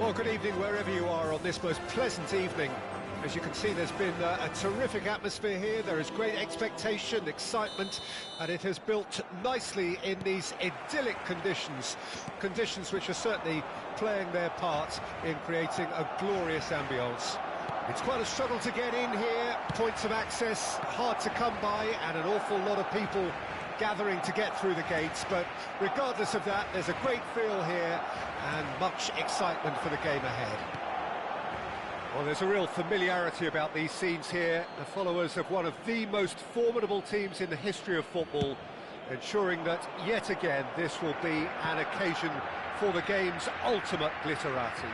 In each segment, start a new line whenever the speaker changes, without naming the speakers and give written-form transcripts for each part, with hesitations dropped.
Well, good evening wherever you are on this most pleasant evening. As you can see, there's been a terrific atmosphere here. There is great expectation, excitement, and it has built nicely in these idyllic conditions. Conditions which are certainly playing their part in creating a glorious ambience. It's quite a struggle to get in here, points of access hard to come by, and an awful lot of people gathering to get through the gates, but regardless of that, there's a great feel here and much excitement for the game ahead. Well, there's a real familiarity about these scenes here, the followers of one of the most formidable teams in the history of football, ensuring that yet again this will be an occasion for the game's ultimate glitterati.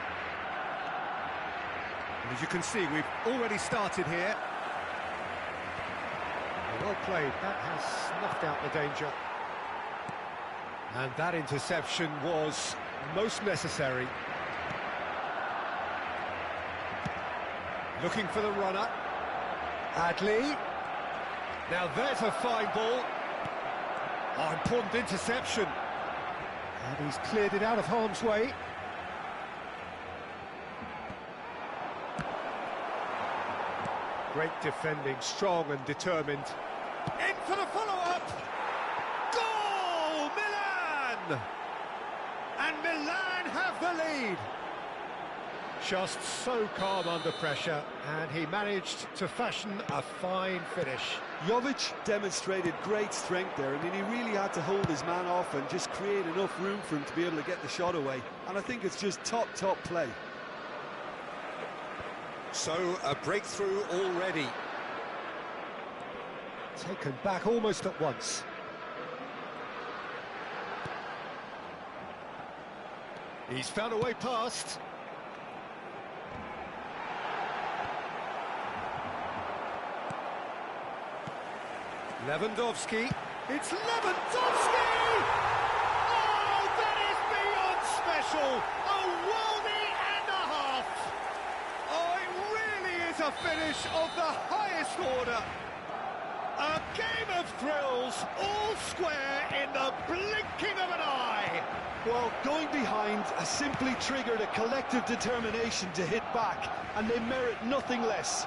And as you can see, we've already started here. Well played, that has snuffed out the danger. And that interception was most necessary. Looking for the runner. Adley. Now there's a fine ball. Oh, important interception. And he's cleared it out of harm's way. Great defending, strong and determined. In for the follow-up! And Milan have the lead. Just so calm under pressure, and he managed to fashion a fine finish.
Jovic demonstrated great strength there. I mean, he really had to hold his man off and just create enough room for him to be able to get the shot away. And I think it's just top play.
So, a breakthrough already. Taken back almost at once. He's found a way past. Lewandowski. It's Lewandowski! Oh, that is beyond special! A worldie and a half! Oh, it really is a finish of the highest order. A game of thrills, all square in the blinking of an eye.
Well, going behind has simply triggered a collective determination to hit back, and they merit nothing less.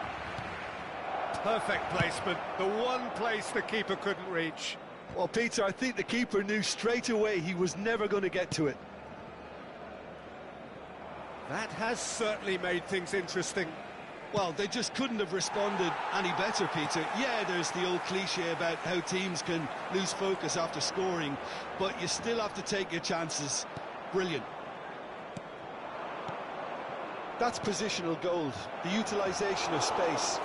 Perfect placement, the one place the keeper couldn't reach.
Well, Peter, I think the keeper knew straight away he was never going to get to it.
That has certainly made things interesting.
Well, they just couldn't have responded any better, Peter. Yeah, there's the old cliche about how teams can lose focus after scoring, but you still have to take your chances. Brilliant. That's positional gold, the utilisation of space.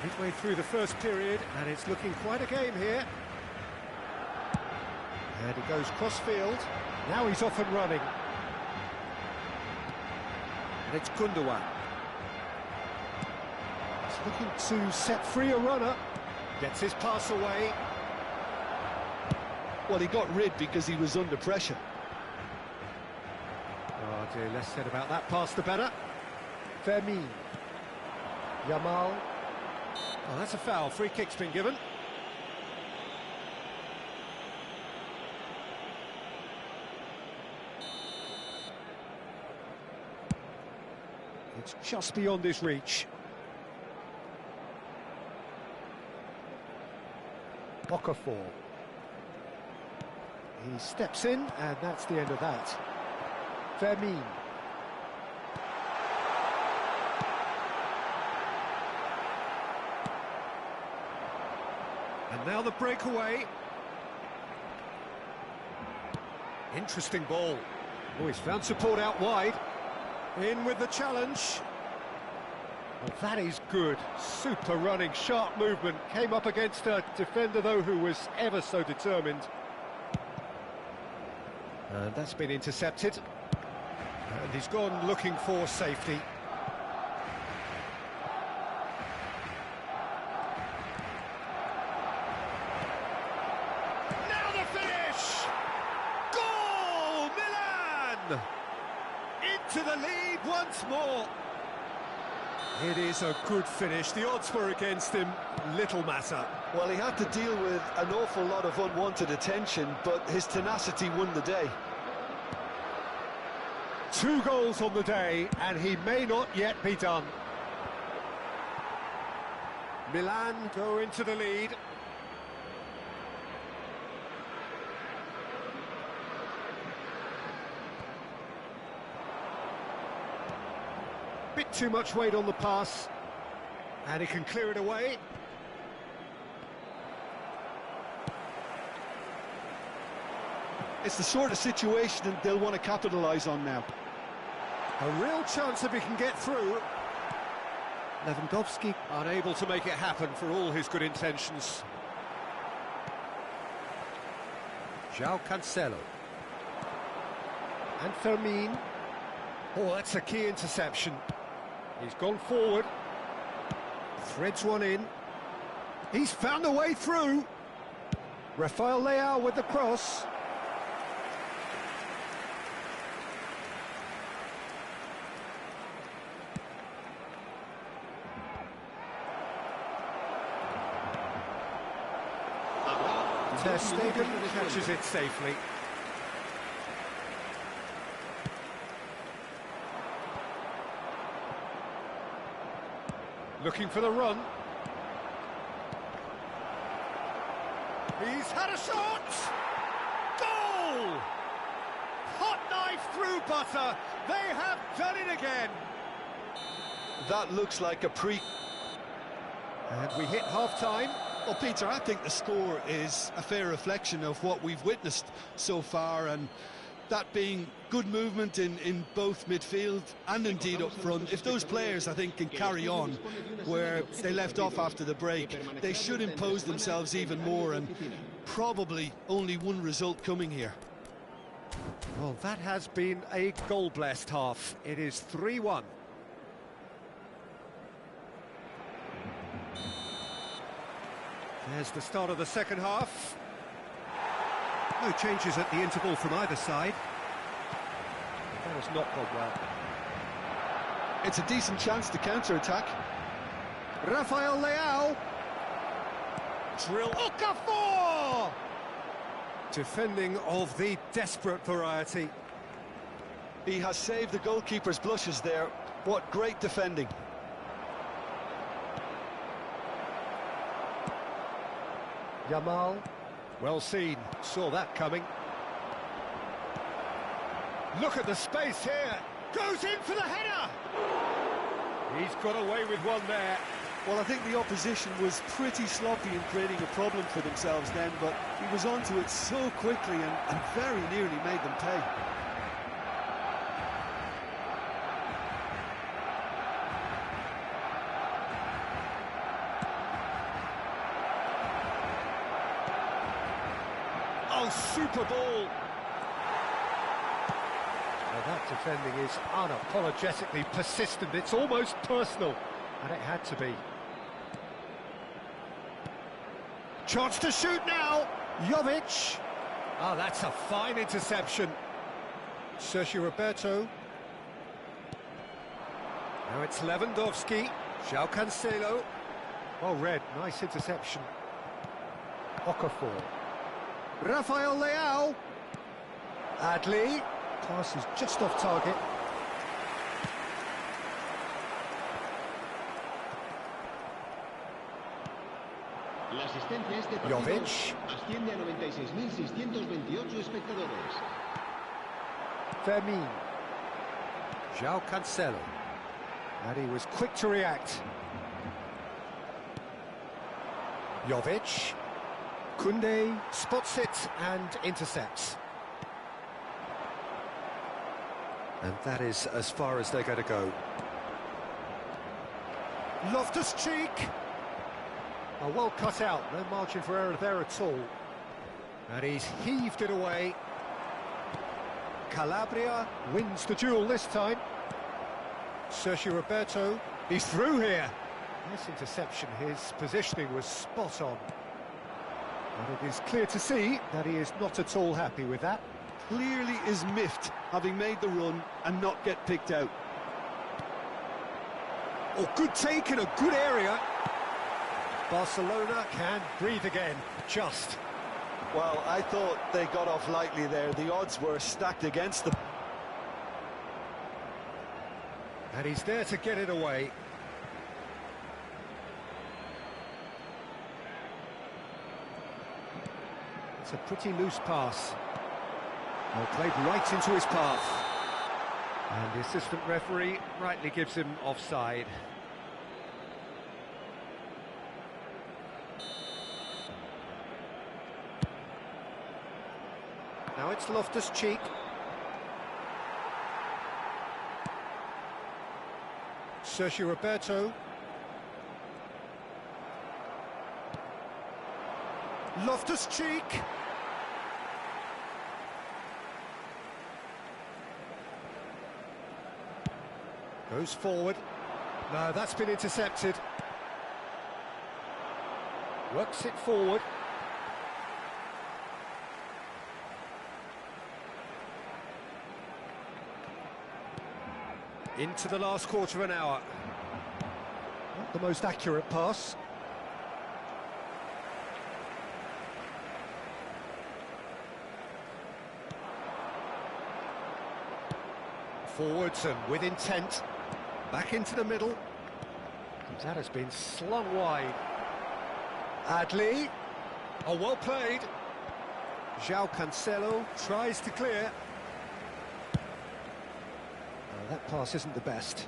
Midway through the first period, and it's looking quite a game here. And he goes cross-field. Now he's off and running. And it's Gundogan. He's looking to set free a runner. Gets his pass away.
Well, he got rid because he was under pressure.
Oh dear, less said about that pass the better. Fermin. Yamal. Oh, that's a foul. Free kick's been given. It's just beyond his reach. Okafor. He steps in, and that's the end of that. Fermin. And now the breakaway. Interesting ball. Oh, he's found support out wide. In with the challenge. Well, that is good. Super running, sharp movement. Came up against a defender, though, who was ever so determined. And that's been intercepted. And he's gone looking for safety. Now the finish! Goal! Milan! Into the lead once more. It is a good finish. The odds were against him. Little matter.
Well, he had to deal with an awful lot of unwanted attention, but his tenacity won the day.
2 goals on the day, and he may not yet be done. Milan go into the lead. Bit too much weight on the pass, and he can clear it away.
It's the sort of situation that they'll want to capitalise on now.
A real chance if he can get through. Lewandowski unable to make it happen for all his good intentions. João Cancelo. And Fermin. Oh, that's a key interception. He's gone forward. Threads one in. He's found a way through. Rafael Leao with the cross. Ter Stegen catches it safely. Looking for the run. He's had a shot! Goal! Hot knife through butter. They have done it again.
That looks like a
And we hit half-time.
Well, Peter, I think the score is a fair reflection of what we've witnessed so far, and that being good movement in both midfield and indeed up front. If those players, I think, can carry on where they left off after the break, they should impose themselves even more, and probably only one result coming here.
Well, that has been a goal-blessed half. It is 3-1. There's the start of the second half. No changes at the interval from either side. That has not gone well.
It's a decent chance to counter-attack.
Rafael Leao. Drill. Okafor! Defending of the desperate variety.
He has saved the goalkeeper's blushes there. What great defending.
Yamal. Well seen. Saw that coming. Look at the space here. Goes in for the header. He's got away with one there.
Well, I think the opposition was pretty sloppy in creating a problem for themselves then, but he was onto it so quickly and very nearly made them pay.
Oh, super ball. Well, that defending is unapologetically persistent. It's almost personal, and it had to be. Chance to shoot now. Jovic. Oh, that's a fine interception. Sergio Roberto. Now it's Lewandowski. João Cancelo. Well read. Nice interception. Okafor. Rafael Leao. Adli. Pass is just off target.
La asistencia a este partido
Jovic.
asciende a 96.628 espectadores.
Fermin. João Cancelo. And he was quick to react. Jovic. Koundé spots it and intercepts. And that is as far as they're going to go. Loftus-Cheek. Oh, well cut out, no margin for error there at all. And he's heaved it away. Calabria wins the duel this time. Sergio Roberto, he's through here. Nice interception, his positioning was spot on. And it is clear to see that he is not at all happy with that.
Clearly is miffed, having made the run and not get picked out.
Oh, good take in a good area. Barcelona can breathe again, just.
Well, I thought they got off lightly there. The odds were stacked against them.
And he's there to get it away. It's a pretty loose pass. Well, played right into his path. And the assistant referee rightly gives him offside. Now it's Loftus-Cheek. Sergio Roberto. Loftus-Cheek. Goes forward. No, that's been intercepted. Works it forward. Into the last quarter of an hour. Not the most accurate pass. Forwards and with intent. Back into the middle. That has been slung wide. Adli. Oh, well played. João Cancelo tries to clear. That pass isn't the best.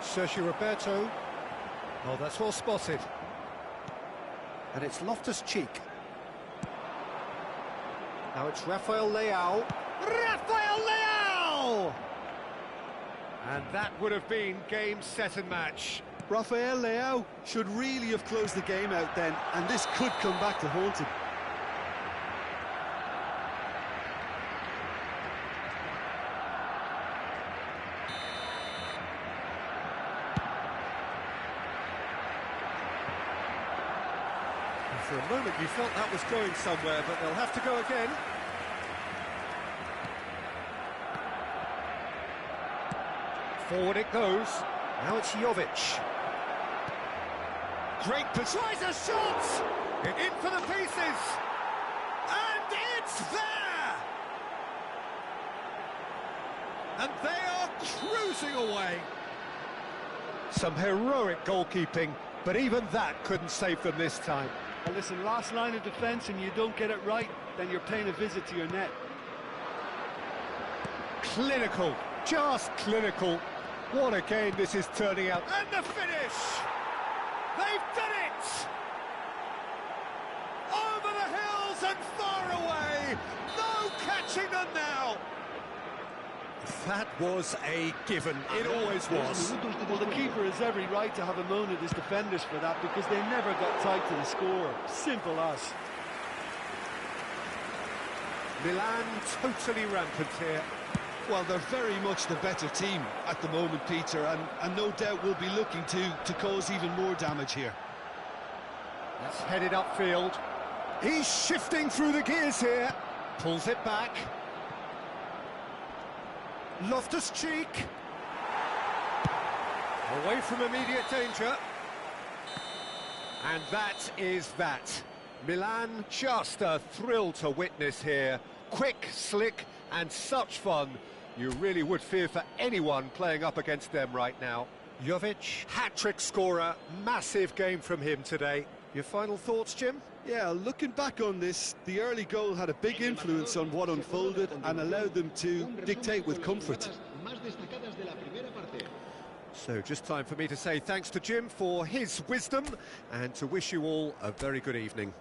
Sergio Roberto. Oh, that's well spotted. And it's Loftus-Cheek. Now it's Rafael Leao. Rafael Leao! And that would have been game, set and match.
Rafael Leao should really have closed the game out then, and this could come back to haunt him.
For a moment you felt that was going somewhere, but they'll have to go again. Forward it goes. Now it's Jovic. Great pass. Tries a shot! In for the pieces! And it's there! And they are cruising away. Some heroic goalkeeping, but even that couldn't save them this time.
Well, listen, last line of defence and you don't get it right, then you're paying a visit to your net.
Clinical, just clinical. What a game this is turning out. And the finish! They've done it! Over the hills and far away! No catching them now! That was a given. It always was.
Well, the keeper has every right to have a moan at his defenders for that, because they never got tight to the score. Simple as.
Milan totally rampant here.
Well, they're very much the better team at the moment, Peter, and no doubt will be looking to cause even more damage here.
That's headed upfield. He's shifting through the gears here. Pulls it back. Loftus-Cheek. Away from immediate danger. And that is that. Milan, just a thrill to witness here. Quick, slick, and such fun. You really would fear for anyone playing up against them right now. Jovic, hat-trick scorer, massive game from him today. Your final thoughts, Jim?
Yeah, looking back on this, the early goal had a big influence on what unfolded and allowed them to dictate with comfort.
So just time for me to say thanks to Jim for his wisdom and to wish you all a very good evening.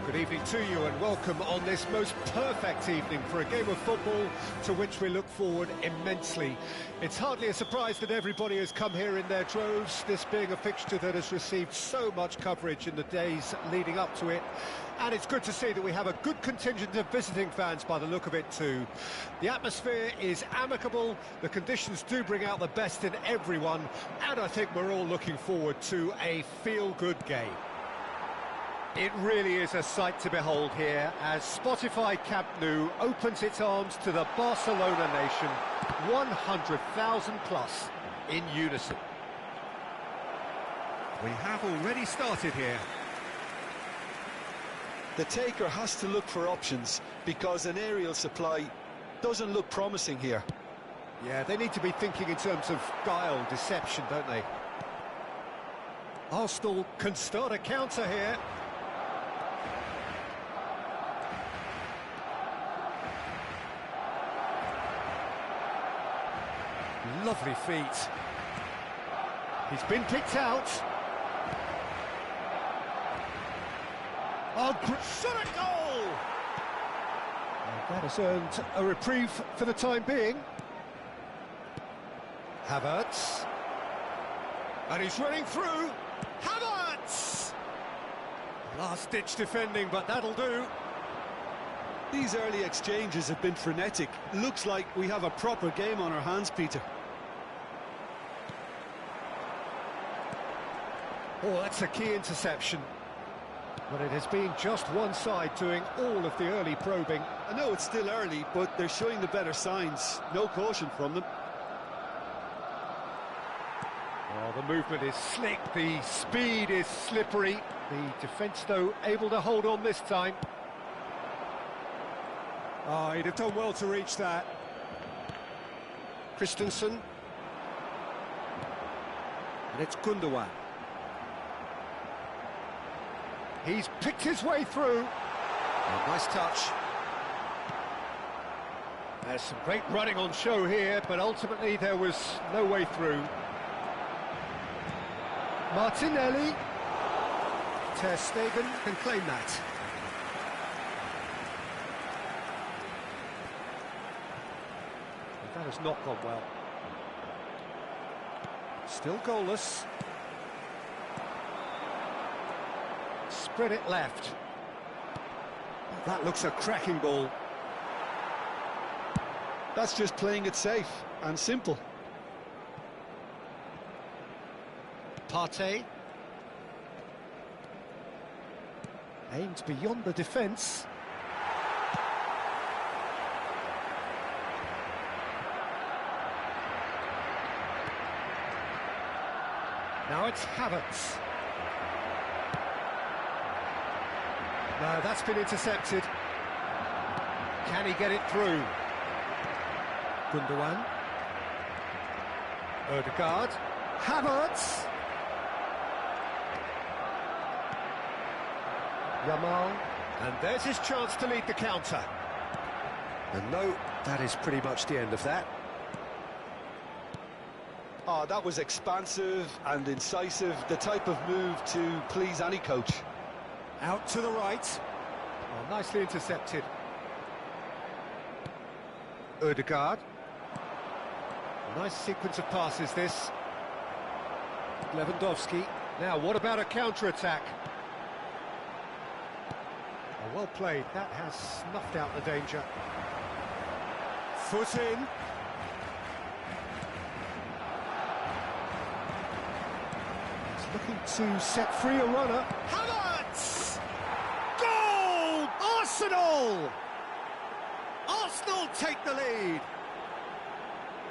Good evening to you and welcome on this most perfect evening for a game of football to which we look forward immensely. It's hardly a surprise that everybody has come here in their droves, this being a fixture that has received so much coverage in the days leading up to it. And it's good to see that we have a good contingent of visiting fans by the look of it too. The atmosphere is amicable, the conditions do bring out the best in everyone, and I think we're all looking forward to a feel-good game. It really is a sight to behold here as Spotify Camp Nou opens its arms to the Barcelona nation, 100,000 plus in unison. We have already started here.
The taker has to look for options because an aerial supply doesn't look promising here.
Yeah, they need to be thinking in terms of guile, deception, don't they? Arsenal can start a counter here. Lovely feet. He's been picked out. Oh, shot a goal! And that has earned a reprieve for the time being. Havertz. And he's running through. Havertz! Last-ditch defending, but that'll do.
These early exchanges have been frenetic. Looks like we have a proper game on our hands, Peter.
Oh, that's a key interception. But it has been just one side doing all of the early probing.
I know it's still early, but they're showing the better signs. No caution from them.
Oh, the movement is slick, the speed is slippery. The defence, though, able to hold on this time. Oh, he'd have done well to reach that. Christensen. And it's Gundogan. He's picked his way through. Oh, nice touch. There's some great running on show here, but ultimately there was no way through. Martinelli. Ter Stegen can claim that. That has not gone well. Still goalless. Spread it left. That looks a cracking ball.
That's just playing it safe and simple.
Partey. Aimed beyond the defence. Now it's Havertz. No, that's been intercepted. Can he get it through? Gundogan. Odegaard. Havertz. Yamal. And there's his chance to lead the counter. And no, that is pretty much the end of that.
Oh, that was expansive and incisive, the type of move to please any coach.
Out to the right. Oh, nicely intercepted. Odegaard. Nice sequence of passes, this. Lewandowski. Now, what about a counter-attack? Oh, well played. That has snuffed out the danger. Foot in. He's looking to set free a runner. Havertz! Goal! Arsenal! Arsenal take the lead.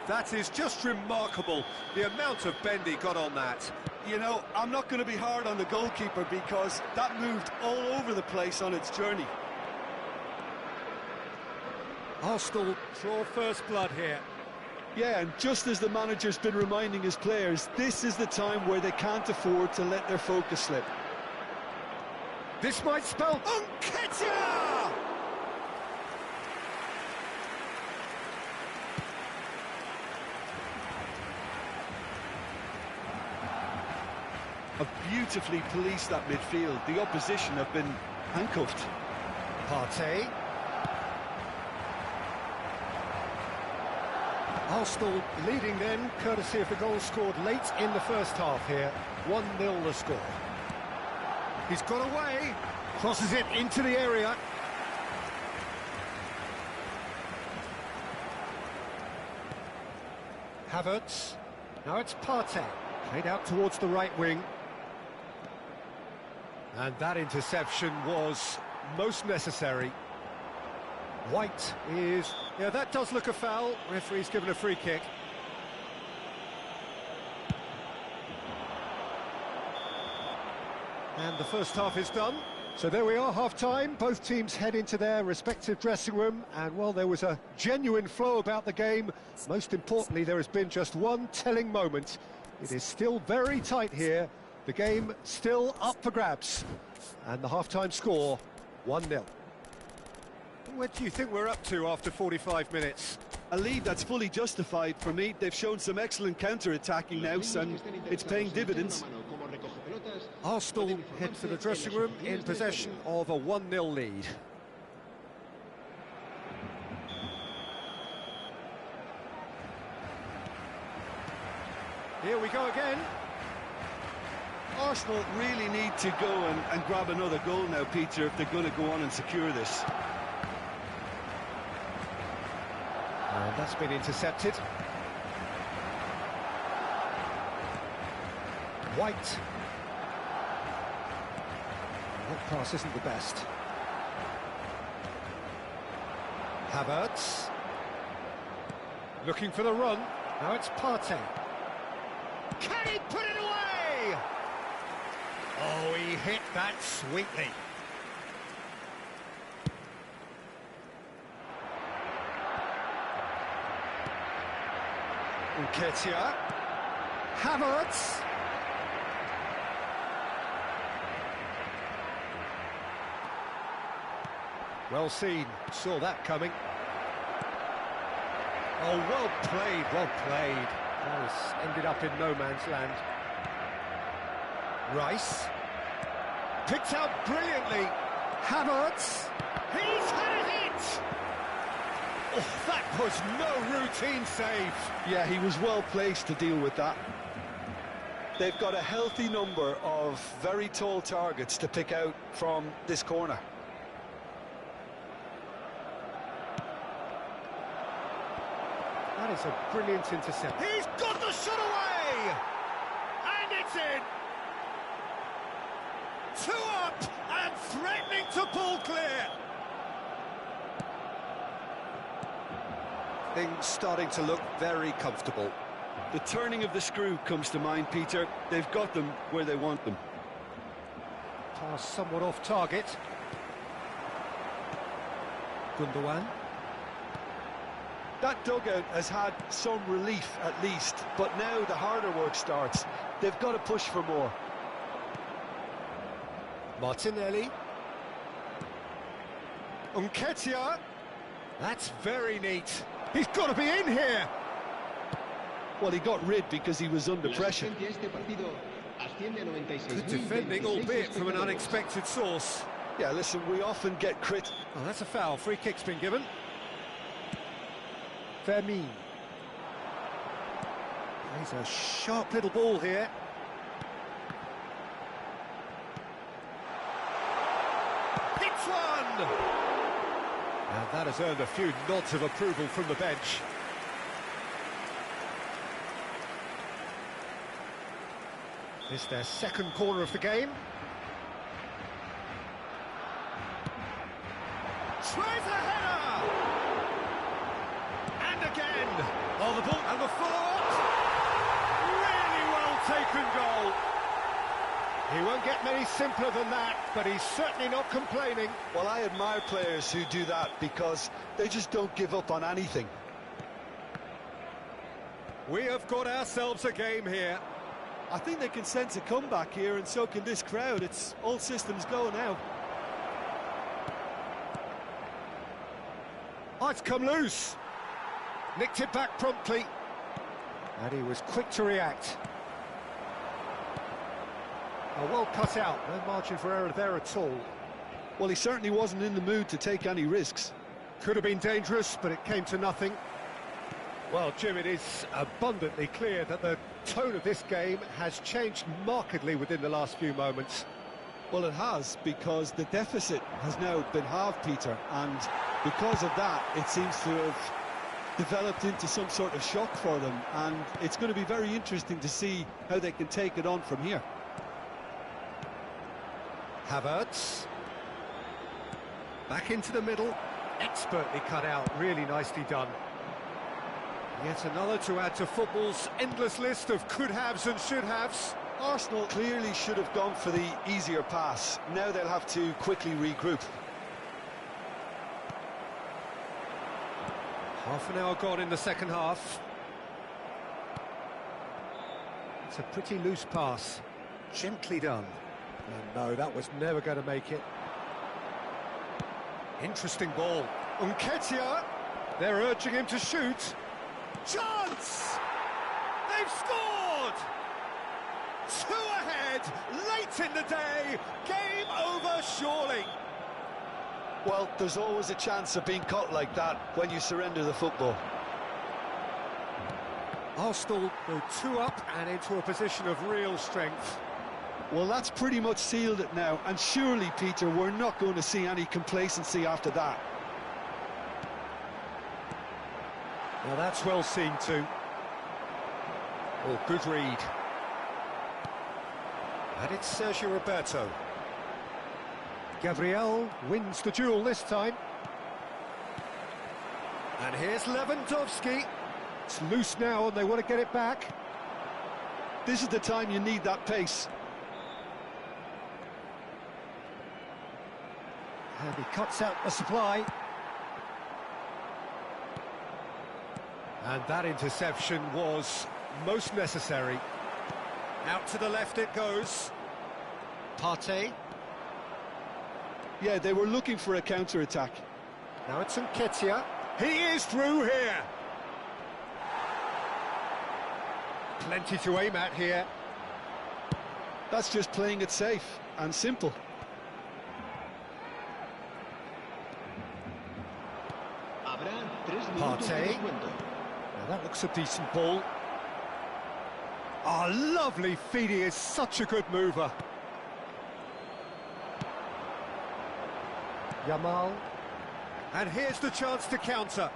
That is just remarkable, the amount of bend he got on that.
You know, I'm not going to be hard on the goalkeeper because that moved all over the place on its journey.
Arsenal draw first blood here.
Yeah, and just as the manager's been reminding his players, this is the time where they can't afford to let their focus slip.
This might spell Nketiah!
Have beautifully policed that midfield. The opposition have been handcuffed.
Partey. Arsenal leading then, courtesy of the goal scored late in the first half here. 1-0 the score. He's got away, crosses it into the area. Havertz. Now it's Partey. Played out towards the right wing. And that interception was most necessary. White is... Yeah, that does look a foul. Referee's given a free kick. And the first half is done. So there we are, half-time. Both teams head into their respective dressing room. And, well, there was a genuine flow about the game. Most importantly, there has been just one telling moment. It is still very tight here. The game still up for grabs. And the half-time score, 1-0. What do you think we're up to after 45 minutes?
A lead that's fully justified for me. They've shown some excellent counter-attacking now, and it's paying dividends.
Arsenal head for the dressing room in possession of a 1-0 lead. Here we go again.
Arsenal really need to go and grab another goal now, Peter, if they're going to go on and secure this.
And that's been intercepted. White. That pass isn't the best. Havertz. Looking for the run. Now it's Partey. Can he put it away? Oh, he hit that sweetly. Nketiah. Havertz. Well seen, saw that coming. Oh, well played, well played. That has ended up in no man's land. Rice. Picked out brilliantly. Havertz. He's had a hit! Oh, that was no routine save.
Yeah, he was well placed to deal with that. They've got a healthy number of very tall targets to pick out from this corner.
That is a brilliant intercept. He's got the shot away! And it's in! 2 up and threatening to pull clear. Things starting to look very comfortable.
The turning of the screw comes to mind, Peter. They've got them where they want them.
Pass somewhat off target. Gundogan.
That dugout has had some relief at least, but now the harder work starts. They've got to push for more.
Martinelli. Nketiah. That's very neat. He's got to be in here.
Well, he got rid because he was under pressure.
Good defending, albeit from an unexpected source.
Yeah, listen, we often get crit.
Oh, that's a foul. Free kick's been given. Vermeer. He's a sharp little ball here. Hits one! And that has earned a few nods of approval from the bench. This is their second corner of the game. Tries a header! And again! Oh, the ball and the follow-up! Really well taken goal. He won't get many simpler than that, but he's certainly not complaining.
Well, I admire players who do that because they just don't give up on anything.
We have got ourselves a game here.
I think they can sense a comeback here, and so can this crowd. It's all systems go now.
Oh, it's come loose. Nicked it back promptly. And he was quick to react. Oh, well cut out. No margin for error there at all.
Well, he certainly wasn't in the mood to take any risks.
Could have been dangerous, but it came to nothing. Well, Jim, it is abundantly clear that the tone of this game has changed markedly within the last few moments.
Well, it has, because the deficit has now been halved, Peter, and because of that, it seems to have developed into some sort of shock for them, and it's going to be very interesting to see how they can take it on from here.
Havertz. Back into the middle. Expertly cut out, really nicely done. Yet another to add to football's endless list of could-haves and should-haves.
Arsenal clearly should have gone for the easier pass. Now they'll have to quickly regroup.
Half an hour gone in the second half. It's a pretty loose pass. Gently done. And no, that was never going to make it. Interesting ball. Nketiah. They're urging him to shoot. Chance! They've scored! 2 ahead, late in the day. Game over, surely.
Well, there's always a chance of being caught like that when you surrender the football.
Arsenal go 2 up and into a position of real strength.
Well, that's pretty much sealed it now, and surely, Peter, we're not going to see any complacency after that.
Now that's well seen too. Oh, good read. And it's Sergio Roberto. Gabriel wins the duel this time. And here's Lewandowski. It's loose now and they want to get it back.
This is the time you need that pace.
And he cuts out the supply. And that interception was most necessary. Out to the left it goes. Partey.
Yeah, they were looking for a counter-attack.
Now it's Nketiah. He is through here. Plenty to aim at here.
That's just playing it safe and simple.
Partey. Now that looks a decent ball. Oh, lovely feed. He is such a good mover. Yamal. And here's the chance to counter.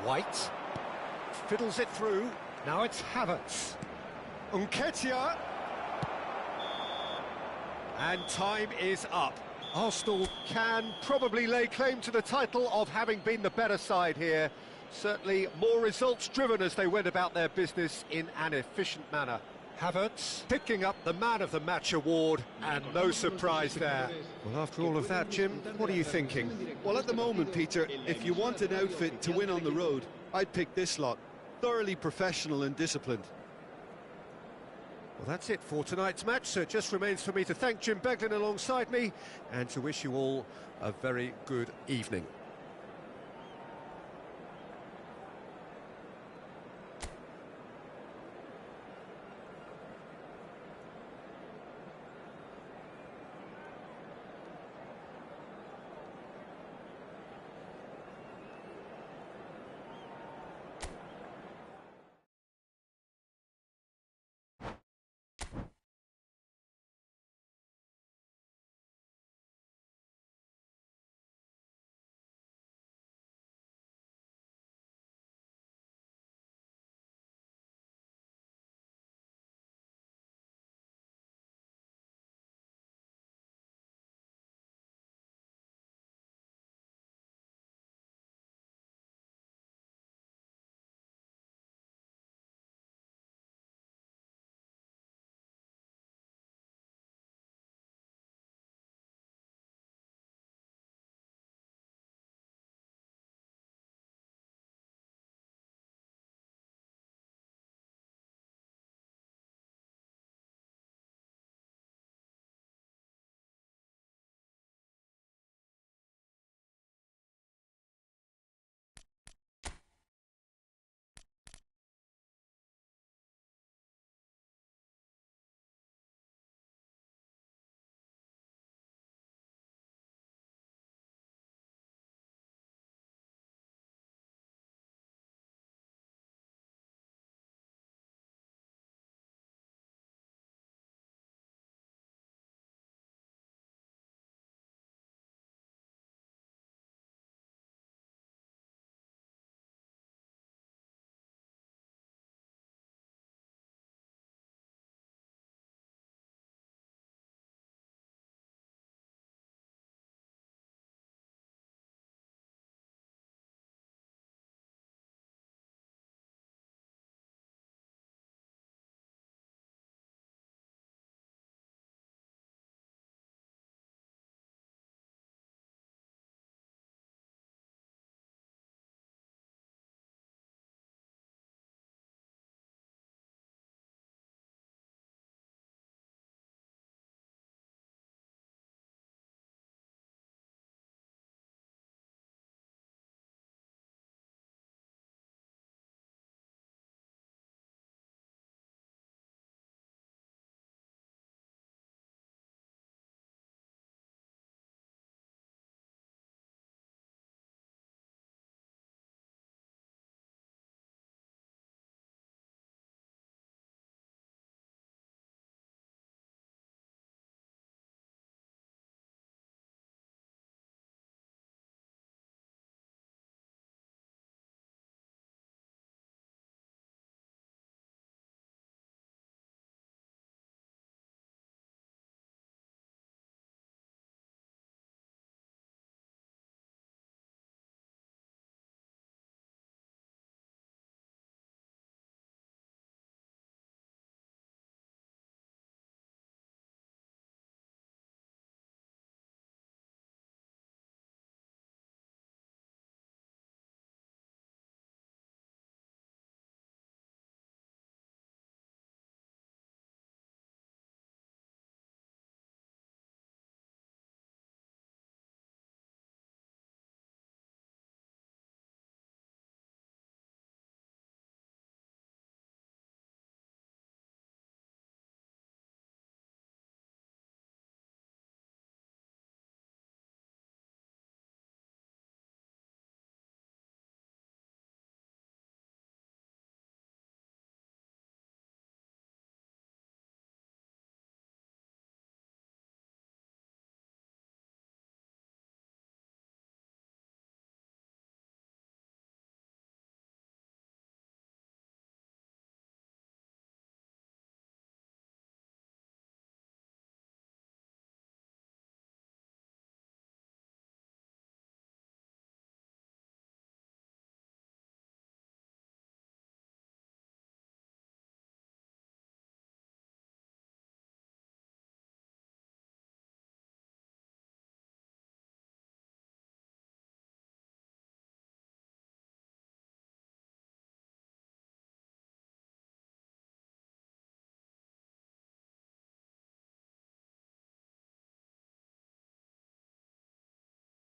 White. Fiddles it through. Now it's Havertz. Nketiah. And time is up. Arsenal can probably lay claim to the title of having been the better side here. Certainly more results-driven as they went about their business in an efficient manner. Havertz picking up the Man of the Match award, and no surprise there. Well, after all of that, Jim, what are you thinking?
Well, at the moment, Peter, if you want an outfit to win on the road, I'd pick this lot. Thoroughly professional and disciplined.
Well, that's it for tonight's match, so it just remains for me to thank Jim Beglin alongside me and to wish you all a very good evening.